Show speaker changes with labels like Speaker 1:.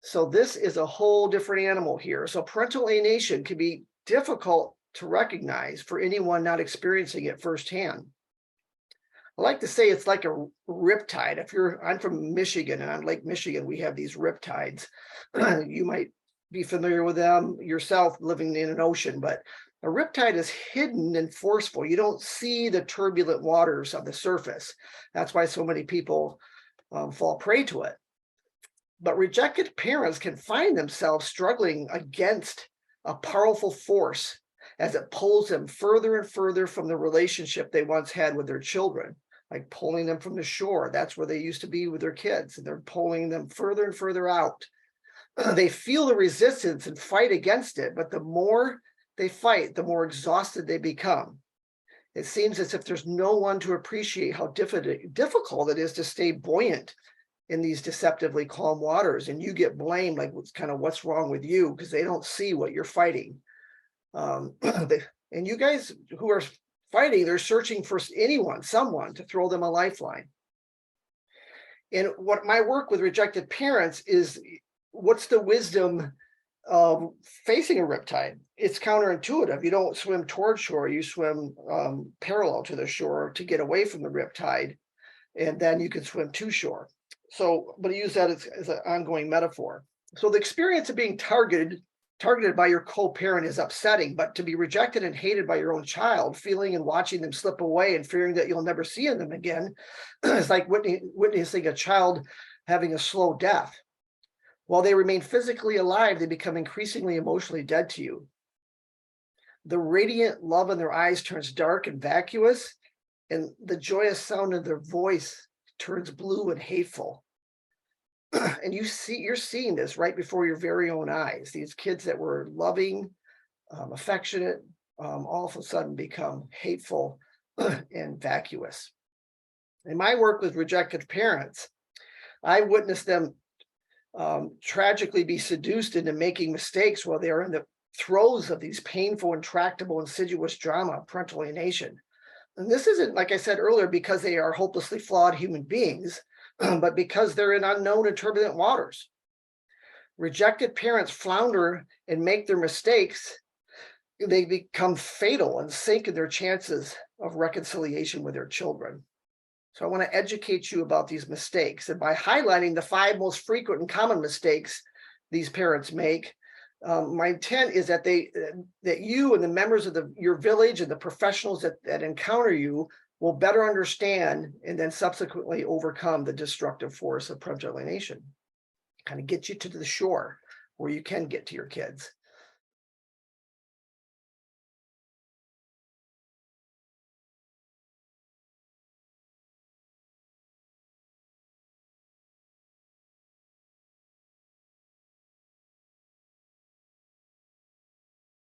Speaker 1: So this is a whole different animal here. So parental alienation can be difficult to recognize for anyone not experiencing it firsthand. I like to say it's like a riptide. I'm from Michigan, and on Lake Michigan, we have these riptides. You might be familiar with them yourself living in an ocean, but a riptide is hidden and forceful. You don't see the turbulent waters of the surface. That's why so many people fall prey to it. But rejected parents can find themselves struggling against a powerful force as it pulls them further and further from the relationship they once had with their children, like pulling them from the shore. That's where they used to be with their kids, and they're pulling them further and further out. They feel the resistance and fight against it, but the more they fight, the more exhausted they become. It seems as if there's no one to appreciate how difficult it is to stay buoyant in these deceptively calm waters, and you get blamed like what's wrong with you, because they don't see what you're fighting. And you guys who are fighting, they're searching for someone to throw them a lifeline. And what my work with rejected parents is, what's the wisdom of facing a riptide? It's counterintuitive. You don't swim toward shore, you swim parallel to the shore to get away from the riptide, and then you can swim to shore. So, but I use that as an ongoing metaphor. So the experience of being targeted by your co-parent is upsetting, but to be rejected and hated by your own child, feeling and watching them slip away and fearing that you'll never see them again, is like witnessing a child having a slow death. While they remain physically alive, they become increasingly emotionally dead to you. The radiant love in their eyes turns dark and vacuous, and the joyous sound of their voice turns blue and hateful. And you're seeing this right before your very own eyes. These kids that were loving, affectionate, all of a sudden become hateful and vacuous. In my work with rejected parents, I witnessed them tragically be seduced into making mistakes while they're in the throes of these painful, intractable, insidious drama of parental alienation. And this isn't, like I said earlier, because they are hopelessly flawed human beings, but because they're in unknown and turbulent waters. Rejected parents flounder and make their mistakes. They become fatal and sink in their chances of reconciliation with their children. So I want to educate you about these mistakes. And by highlighting the 5 most frequent and common mistakes these parents make, my intent is that you and the members of your village and the professionals that encounter you will better understand and then subsequently overcome the destructive force of parental alienation. Kind of get you to the shore where you can get to your kids.